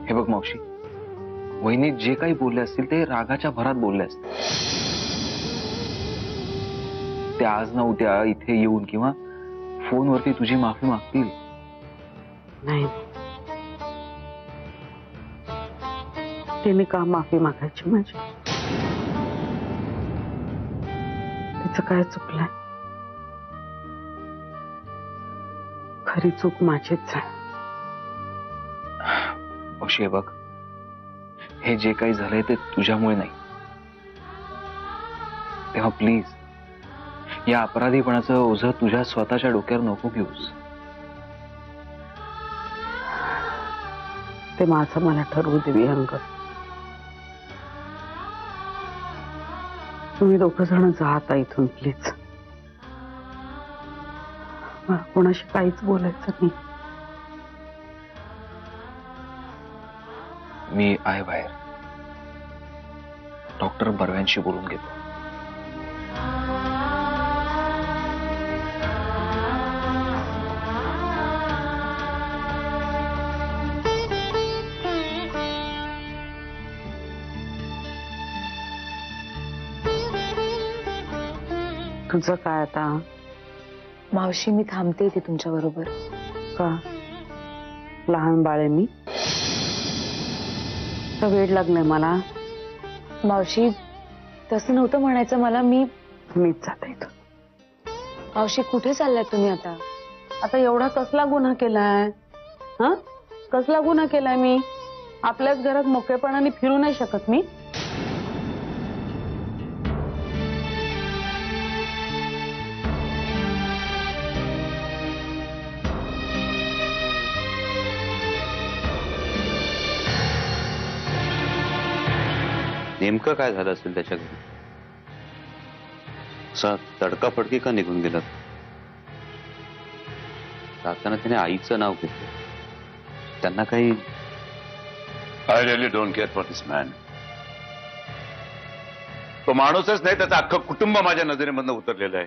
हे बघ मावशी, वहिनी जे काही बोलले असतील ते रागाच्या भरात बोलले असतील. ते आज ना उद्या इथे येऊन किंवा फोनवरती तुझी माफी मागतील. नाही, तिने का माफी मागायची माझी? तिचं काय चुकलंय? खरी चूक माझीच आहे. मावशी हे बघ, हे जे काही झालंय ते तुझ्यामुळे नाही. तेव्हा प्लीज या अपराधीपणाचं ओझं तुझ्या स्वतःच्या डोक्यावर नको घेऊस. ते माझं मला ठरवू दे विहंग. तुम्ही दोघं जण जा आता इथून प्लीज. मला कोणाशी काहीच बोलायचं नाही. मी आहे बाहेर, डॉक्टर बर्व्यांशी बोलून घेतो. तुझं काय आता? मावशी मी थांबते इथे तुमच्या बरोबर. का? लहान बाळे मी? तर वेळ लागलाय मला. मावशी तसं नव्हतं म्हणायचं मला. मीच जाते इथून. मावशी कुठे चाललाय तुम्ही आता? आता एवढा कसला गुन्हा केलाय? हा, कसला गुन्हा केलाय मी? आपल्याच घरात मोकळेपणाने फिरू नाही शकत मी? नेमकं काय झालं असेल त्याच्या घरी? असा तडकाफडकी का निघून गेला? जाताना त्याने आईचं नाव घेतलं. त्यांना काही I really don't care for this man. तो माणूसच नाही, त्याचं अख्खं कुटुंब माझ्या नजरेमधनं उतरलेलं आहे.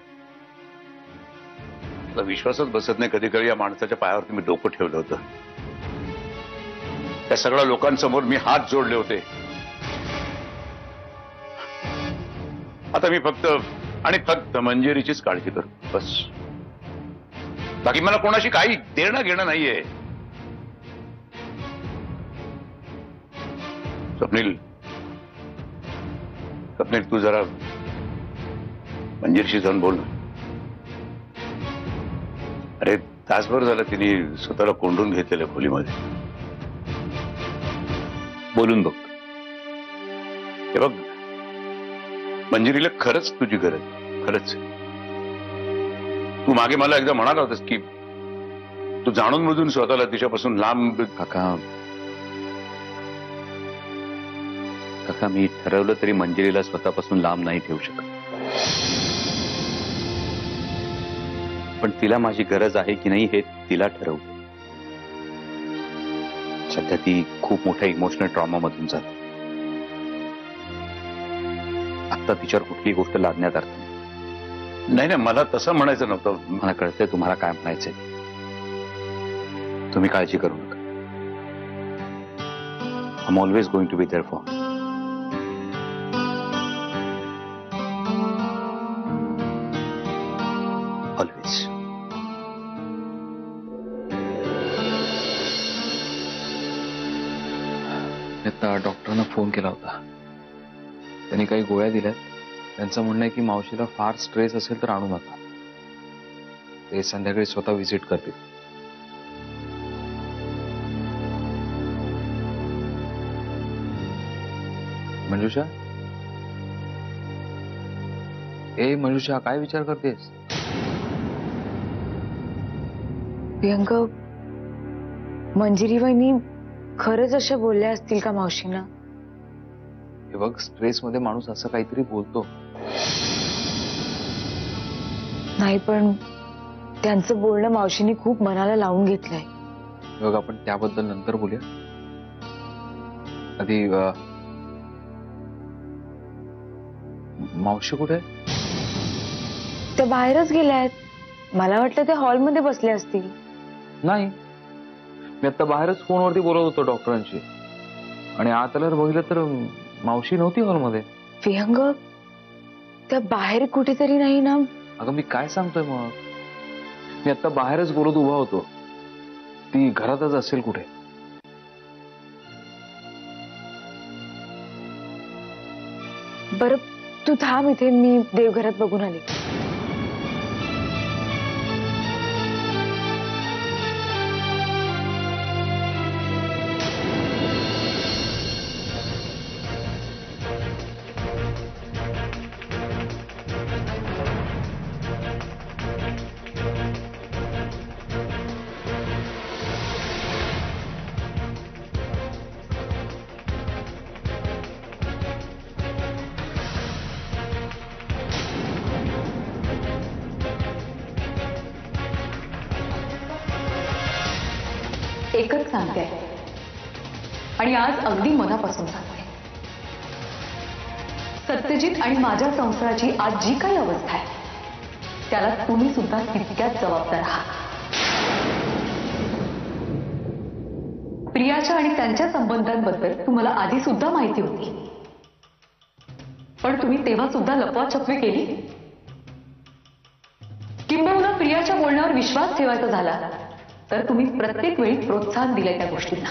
मला विश्वासच बसत नाही कधी कधी या माणसाच्या पायावरती मी डोकं ठेवलं होतं. त्या सगळ्या लोकांसमोर मी हात जोडले होते. आता मी फक्त आणि फक्त मंजिरीचीच काळजी करू बस. बाकी मला कोणाशी काही देणं घेणं नाहीये. स्वप्नील, तू जरा मंजिरीशी जाऊन बोल. अरे तासभर झालं तिने स्वतःला कोंडून घेतलेलं खोलीमध्ये. बोलून बघ. हे बघ, मंजिरीला खरंच तुझी गरज, खरंच. तू मागे मला एकदा म्हणाला होतास की तू जाणून बुजून स्वतःला तिच्यापासून लांब. काका मी ठरवलं तरी मंजिरीला स्वतःपासून लांब नाही ठेवू शकत. पण तिला माझी गरज आहे की नाही हे तिला ठरवलं. सध्या ती खूप मोठ्या इमोशनल ट्रॉमा मधून जाते. आता तिच्यावर कुठलीही गोष्ट लादण्यात अर्थ नाही. नाही, मला तसं म्हणायचं नव्हतं. मला कळतंय तुम्हाला काय म्हणायचंय. तुम्ही काळजी करू नका. I am always going to be there for. Always. आता डॉक्टरांना फोन केला होता. त्यांनी काही गोळ्या दिल्यात. त्यांचं म्हणणं आहे की मावशीला फार स्ट्रेस असेल तर आणू नका. ते संध्याकाळी स्वतः व्हिजिट करतील. मंजुषा, ए मंजुषा, काय विचार करतेस? विहंग, मंजिरी वहिनी खरंच अशा बोलल्या असतील का मावशींना? हे बघ, स्ट्रेस मध्ये माणूस असं काहीतरी बोलतो. नाही, पण त्यांचं बोलणं मावशींनी खूप मनाला लावून घेतलंय. बघ, आपण त्याबद्दल नंतर बोलूया. आधी मावशी कुठे आहे? त्या बाहेरच गेल्या आहेत. मला वाटलं ते हॉलमध्ये बसले असतील. नाही, मी आता बाहेरच फोनवरती बोलत होतो डॉक्टरांशी. आणि आत आल्यावर बघितलं तर मावशी नव्हती हॉलमध्ये. विहंग, त्या बाहेर कुठेतरी नाही ना? अगं मी काय सांगतोय मग, मी आता बाहेरच बोलत उभा होतो, ती घरातच असेल कुठे. बरं तू थांब इथे, मी देवघरात बघून आले. एकच सांगते आणि आज अगदी मनापासून सांगते, सत्यजित आणि माझ्या संसाराची आज जी काही अवस्था आहे त्याला तुम्ही सुद्धा तितक्याच जबाबदार आहात. प्रियाच्या आणि त्यांच्या संबंधांबद्दल तुम्हाला आधी सुद्धा माहिती होती, पण तुम्ही तेव्हा सुद्धा लपवाछपवी केली. किंबहुना प्रियाच्या बोलण्यावर विश्वास ठेवायचा झाला तर तुम्ही प्रत्येक वेळी प्रोत्साहन दिले त्या गोष्टींना.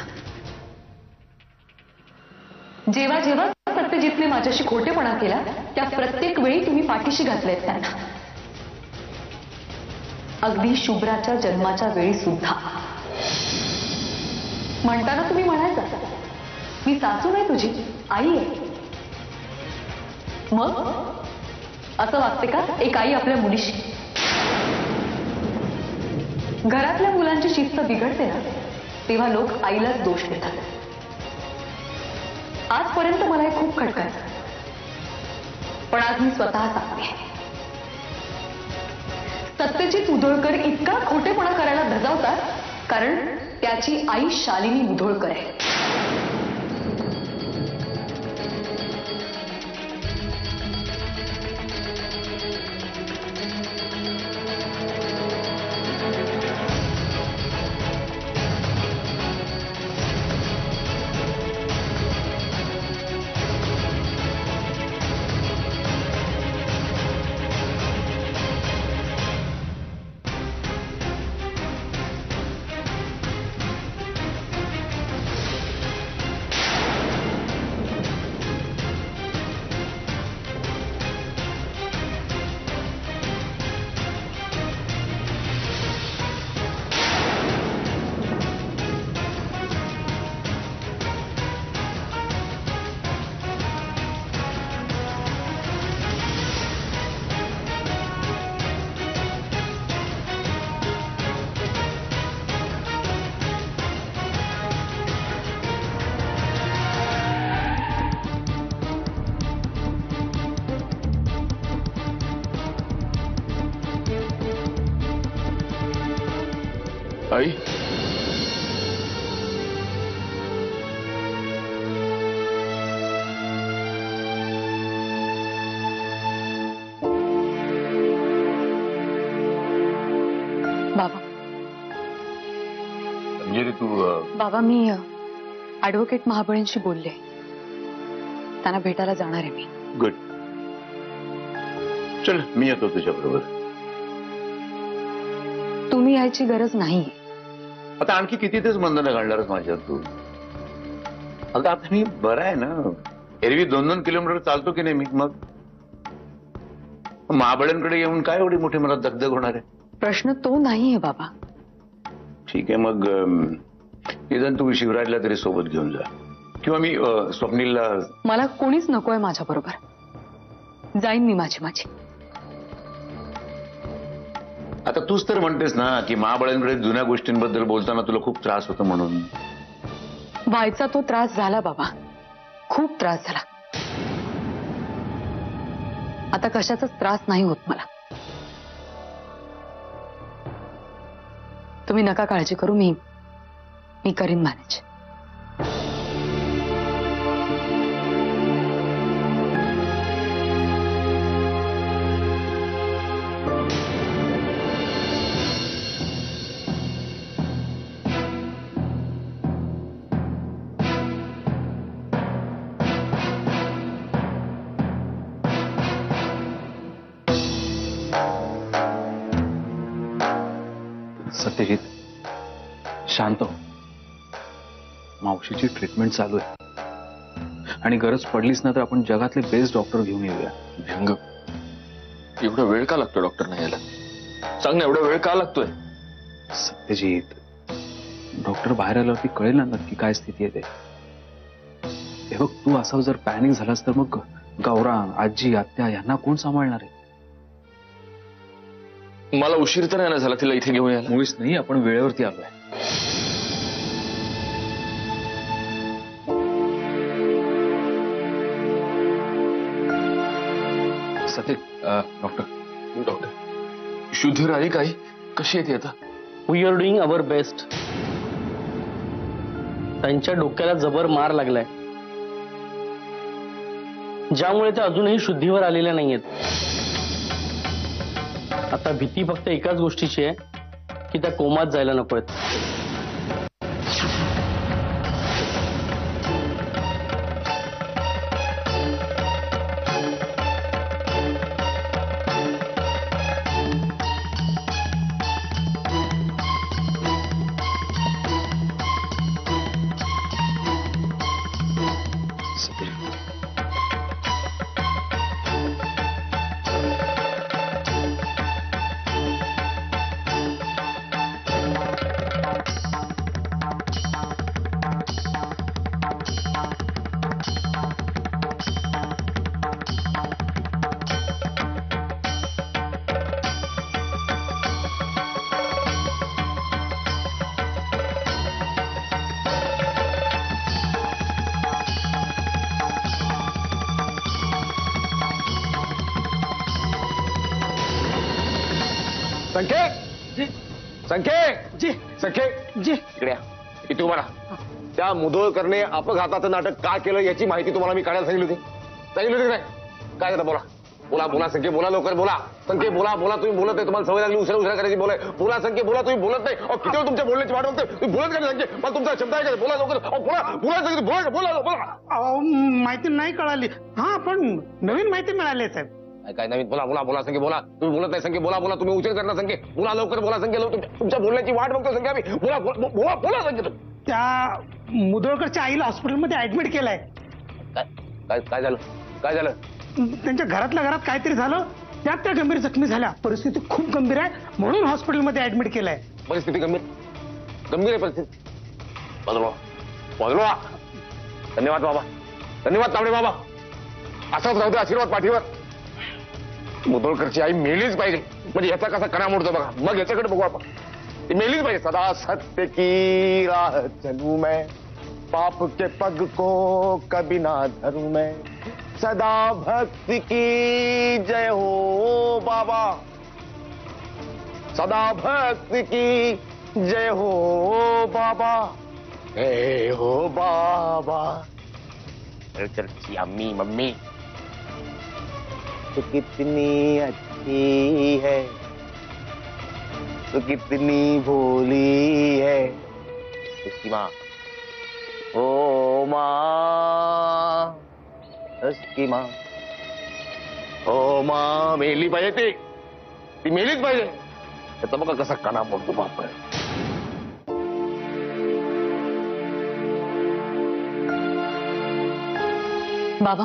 जेव्हा जेव्हा सत्यजितने माझ्याशी खोटेपणा केला त्या प्रत्येक वेळी तुम्ही पाठीशी घातलेत त्यांना. अगदी शुभ्राच्या जन्माच्या वेळी सुद्धा. म्हणताना तुम्ही म्हणायचा, मी सासू नाही तुझी, आई आहे. मग असं वागते का एक आई आपल्या मुलीशी? घरातल्या मुलांची शिस्त बिघडते ना तेव्हा लोक आईलाच दोष देतात. आजपर्यंत मला हे खूप खटकायचं, पण आज मी स्वतः सांगते, सत्यजित मुधोळकर इतका खोटेपणा करायला धजावतात कारण त्याची आई शालिनी मुधोळकर आहे. आई, बाबा, अंजली तू बाबा मी ऍडव्होकेट महाबळेंशी बोलले, त्यांना भेटायला जाणार आहे मी. गुड. चल मी येतो तुझ्याबरोबर. तुम्ही यायची गरज नाही. आता आणखी किती तेच बंधनं घालणारच माझ्यात तू? अगं आता मी बरा आहे ना. एरवी 2-2 किलोमीटर चालतो की नाही मी. मग महाबळ्यांकडे येऊन काय एवढी मोठी मला दगदग होणार आहे? प्रश्न तो नाहीये बाबा. ठीक आहे मग निदान तू शिवराजला तरी सोबत घेऊन जा, किंवा मी स्वप्नीलला. मला कोणीच नकोय माझ्या बरोबर. जाईन मी माझी. आता तूच तर म्हणतेस ना की महाबळ्यांकडे जुन्या गोष्टींबद्दल बोलताना तुला खूप त्रास होतो म्हणून. व्हायचा तो त्रास झाला बाबा, खूप त्रास झाला. आता कशाचाच त्रास नाही होत मला. तुम्ही नका काळजी करू, मी करीन मॅनेज. सत्यजित शांत हो. मावशीची ट्रीटमेंट चालू आहे आणि गरज पडलीच ना तर आपण जगातले बेस्ट डॉक्टर घेऊन येऊया. व्यंग, एवढा वेळ का लागतो डॉक्टरना यायला? सांग ना, एवढा वेळ का लागतोय? सत्यजित, डॉक्टर बाहेर आल्यावरती कळेल ना नक्की काय स्थिती आहे ते. हे बघ, तू असा जर पॅनिक झालास तर मग गौरांग, आजी, आत्या यांना कोण सांभाळणार आहे? मला उशीर तर नाही ना झाला तिला इथे घेऊन यायला? मुळीच नाही, आपण वेळेवरती आलोय. सत्य, डॉक्टर शुद्ध राणी काही कशी येते आता? We are doing our best. त्यांच्या डोक्याला जबर मार लागलाय, ज्यामुळे ते अजूनही शुद्धीवर आलेल्या नाहीयेत. आता भीती फक्त एकाच गोष्टीची आहे की त्या कोमात जायला नकोयत. इकडे या. इथे उभा राहा. त्या मुधोळकरने अपघाताचं नाटक का केलं याची माहिती तुम्हाला मी काढायला सांगितली होती नाही? काय झालं? बोला बोला बोला संख्ये, बोला लवकर बोला. संख्ये बोला बोला, तुम्ही बोलत नाही. तुम्हाला सवय लागली उशिरा करायची. बोला संख्ये, बोला. तुम्ही बोलत नाही. किती वेळ तुमच्या बोलण्याची वाट बघतोय? तुम्ही बोलत का नाही संख्ये? मला तुमचा शब्द आहे का? बोला लवकर. बोला बोला संख्ये, बोला बोला बोला. माहिती नाही कळाली. हा, पण नवीन माहिती मिळाली साहेब. काय नवीन? बोला बोला बोला संख्ये, बोला. तुम्ही बोलत नाही संख्ये, बोला बोला. तुम्ही उशीर करणार संख्ये, बोला लवकर. बोला संख्ये, तुमच्या बोलण्याची वाट बघतो संख्या आम्ही. बोला बोला बोला संख्ये. त्या मुधोळकरच्या आईला हॉस्पिटलमध्ये ऍडमिट केलंय. काय झालं? काय झालं? त्यांच्या घरातल्या घरात काहीतरी झालं, त्यात त्या गंभीर जखमी झाल्या. परिस्थिती खूप गंभीर आहे, म्हणून हॉस्पिटलमध्ये ऍडमिट केलंय. परिस्थिती गंभीर आहे परिस्थिती. बदलवा. धन्यवाद बाबा, धन्यवाद तावडे बाबा. असाच राहू दे आशीर्वाद पाठीवर. मुधोळकरची आई मेलीच पाहिजे, म्हणजे याचा कसा कणा मोडतो बघा. मग याच्याकडे बघू आपण. ती मेलीच पाहिजे. सदा सत्य की राह चलू मैं, पाप के पग को कभी ना धरू मैं. सदा भक्ति की जय हो बाबा, सदा भक्ति की जय हो बाबा, जय हो बाबा. चल अम्मी मम्मी, तू कितनी अच्छी है, तू कितनी भोली है. उसकी माँ, ओ माँ, उसकी माँ, ओ माँ मेली पाहिजे. ती मेलीच पाहिजे. त्याचा बघा कसा कणा मोडतो बाप. बाबा,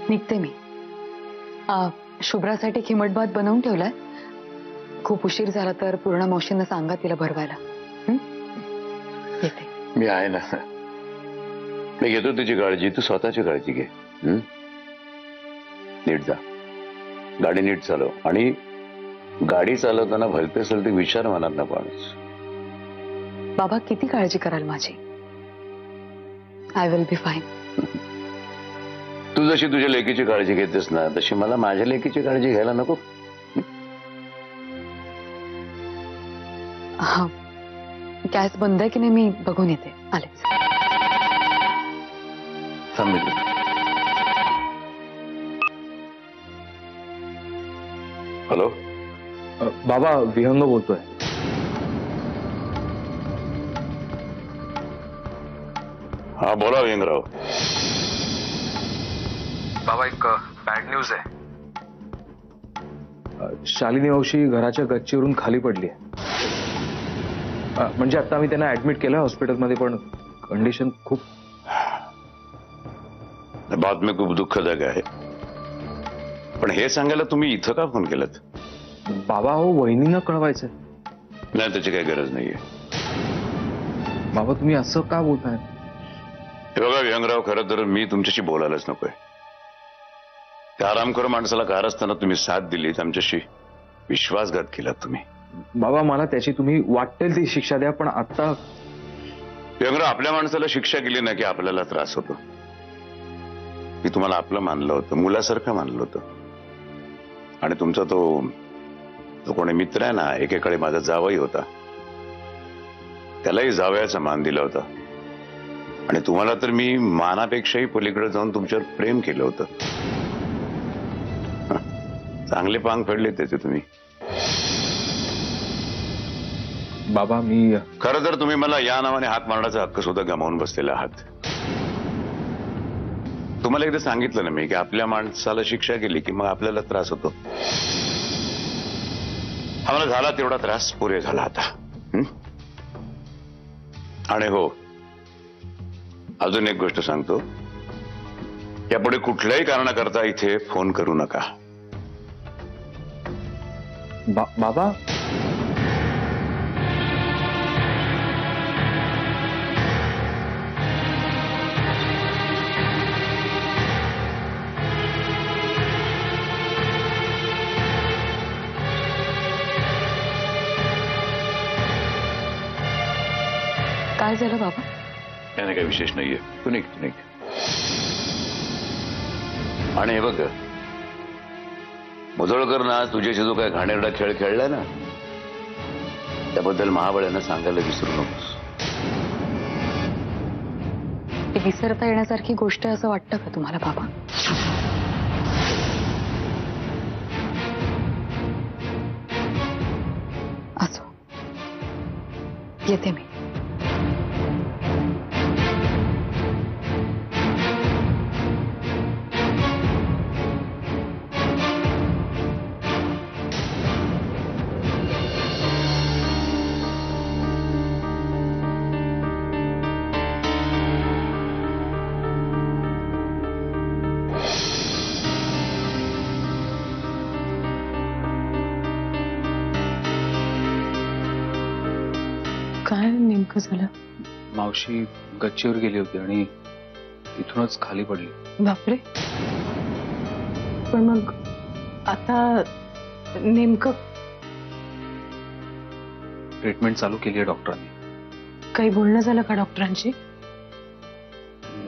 निघते मी. शुभ्रासाठी खिमट भात बनवून ठेवलाय. खूप उशीर झाला तर पूर्ण मावशींना सांगा तिला भरवायला. येते. मी आहे ना, मी घेतो तुझी काळजी. तू स्वतःची काळजी घे. नीट जा, गाडी नीट चालव. आणि गाडी चालवताना भलते सलते विचार मनात ना पाडूस. बाबा, किती काळजी कराल माझी? I will be fine. तू जशी तुझ्या लेकीची काळजी घेतेस ना, तशी मला माझ्या लेकीची काळजी घ्यायला नको? हा, गॅस बंद आहे की नाही मी बघून येते. आलेच. थांब. हॅलो बाबा, विहंग बोलतोय. हा बोला विंगराव. बाबा, एक बॅड न्यूज आहे. शालिनी मावशी घराच्या गच्चीवरून खाली पडली आहे. म्हणजे आता आम्ही त्यांना ऍडमिट केलं हॉस्पिटलमध्ये, पण कंडिशन खूप. बातमी खूप दुःखदायक आहे, पण हे सांगायला तुम्ही इथं का फोन केलात? बाबा हो, वहिनीनं कळवायचं. नाही, त्याची काही गरज नाहीये. बाबा तुम्ही असं का बोलताय? हे बघा विहंगराव, खरं तर मी तुमच्याशी बोलायलाच नकोय. त्या आरामखोर माणसाला कारस्थाना तुम्ही साथ दिलीत, आमच्याशी विश्वासघात केलात तुम्ही. बाबा मला त्याची तुम्ही वाटेल ती शिक्षा द्या, पण आता. विहंगराव, आपल्या माणसाला शिक्षा केली ना की आपल्याला त्रास होतो. मी तुम्हाला आपलं मानलं होतं, मुलासारखं मानलं होतं. आणि तुमचा तो कोणी मित्र आहे ना, एकेकाळी माझा जावई होता, त्यालाही जावयाचा मान दिला होता. आणि तुम्हाला तर मी मानापेक्षाही पलीकडे जाऊन तुमच्यावर प्रेम केलं होतं. चांगले पांग फेडले त्याचे तुम्ही. बाबा मी. खरं तर तुम्ही मला या नावाने हाक मारण्याचा हक्क सुद्धा गमावून बसलेला आहात. तुम्हाला एकदा सांगितलं ना मी की आपल्या माणसाला शिक्षा केली की मग आपल्याला त्रास होतो. आम्हाला झाला तेवढा त्रास पुरे झाला आता. आणि हो, अजून एक गोष्ट सांगतो, यापुढे कुठल्याही कारणाकरता इथे फोन करू नका. बाबा काय झालं बाबा? याने काही विशेष नाहीये. तू निघ. आणि हे बघ, मुधोळकर ना तुझ्याशी जो काय घाणेरडा खेळ खेळलाय ना, त्याबद्दल महाबळ्यानं सांगायला विसरू नकोस. ते विसरता येण्यासारखी गोष्ट आहे असं वाटतं का तुम्हाला बाबा? असो, येते मी. काय नेमकं झालं? मावशी गच्चीवर गेली होती आणि इथूनच खाली पडली. बापरे. पण मग आता नेमकं ट्रीटमेंट चालू केली आहे डॉक्टरांनी. काही बोलणं झालं का डॉक्टरांशी?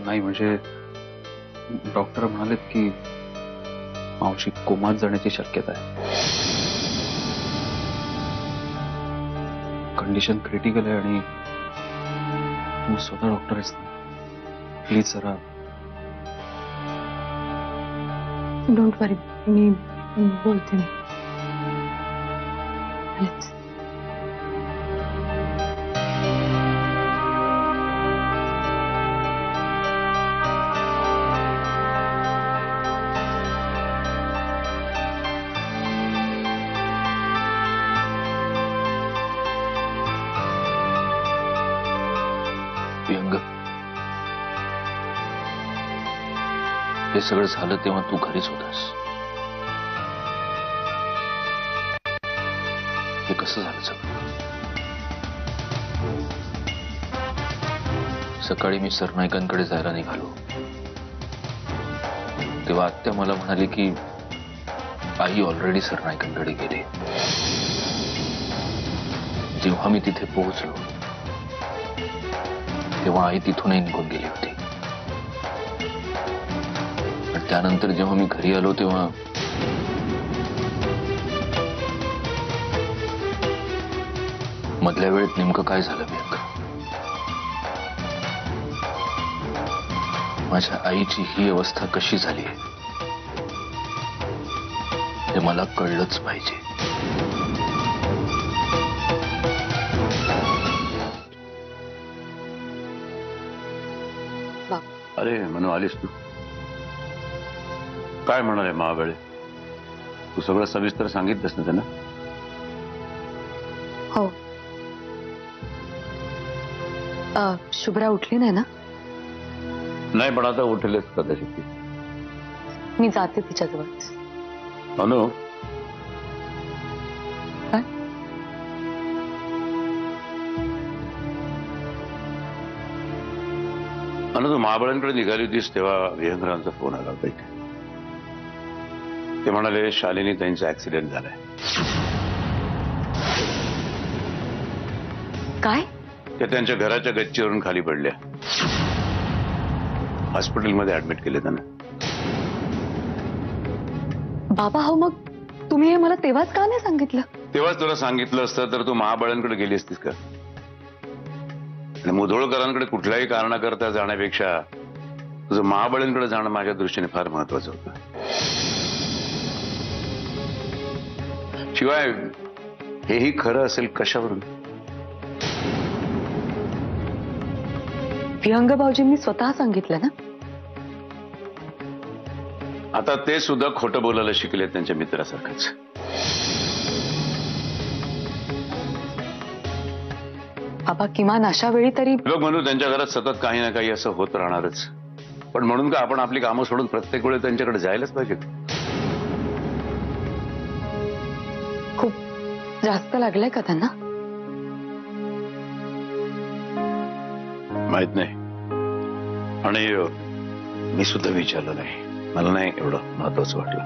नाही, म्हणजे डॉक्टर म्हणालेत की मावशी कोमात जाण्याची शक्यता आहे. कंडिशन क्रिटिकल आहे आणि तू स्वतः डॉक्टर आहेस ना, प्लीज जरा. डोंट वरी, मी बोलते. विहंग, हे सगळं झालं तेव्हा तू घरीच होतास. हे कसं झालं सगळं? सकाळी मी सरनाईकांकडे जायला निघालो तेव्हा आत्या मला म्हणाली की आई ऑलरेडी सरनाईकांकडे गेली. जेव्हा मी तिथे पोहोचलो तेव्हा आई तिथूनही निघून गेली होती. आणि त्यानंतर जेव्हा मी घरी आलो तेव्हा मधल्या वेळेत नेमकं काय झालं विहंग? माझ्या आईची ही अवस्था कशी झाली हे मला कळलंच पाहिजे. अरे मनू, आलीस तू? काय म्हणाले महाबळे? तू सगळं सविस्तर सांगितलंस ना त्यांना? हो. शुभ्रा उठली नाही ना? नाही, पण आता उठलेच कदाचित ती. मी जाते तिच्याजवळ. अनु, काय? अनु, तू महाबळांकडे निघाली होतीस तेव्हा विहंगरांचा फोन आला होता इथे. ते म्हणाले शालिनी त्यांचा ऍक्सिडेंट झालाय. काय? त्या त्यांच्या घराच्या गच्चीवरून खाली पडल्या. हॉस्पिटलमध्ये ऍडमिट केले त्यांना. बाबा हो, मग तुम्ही हे मला तेव्हाच का नाही सांगितलं? तेव्हाच तुला सांगितलं असतं तर तू महाबळांकडे गेली असतीस का? आणि मुधोळकरांकडे कुठल्याही कारणाकरता जाण्यापेक्षा तुझं महाबळांकडे जाणं माझ्या दृष्टीने फार महत्वाचं होतं. शिवाय हेही खरं असेल कशावरून? विहंग भाऊजींनी स्वतः सांगितलं ना. आता ते सुद्धा खोटं बोलायला शिकले त्यांच्या मित्रासारखंच. बाबा किमान अशा वेळी तरी. लोक म्हणू त्यांच्या घरात सतत काही ना काही असं होत राहणारच, पण म्हणून का आपण आपली कामं सोडून प्रत्येक वेळी त्यांच्याकडे जायलाच पाहिजे? खूप जास्त लागलंय का त्यांना? माहित नाही, आणि मी सुद्धा विचारलं नाही. मला नाही एवढं महत्वाचं वाटलं.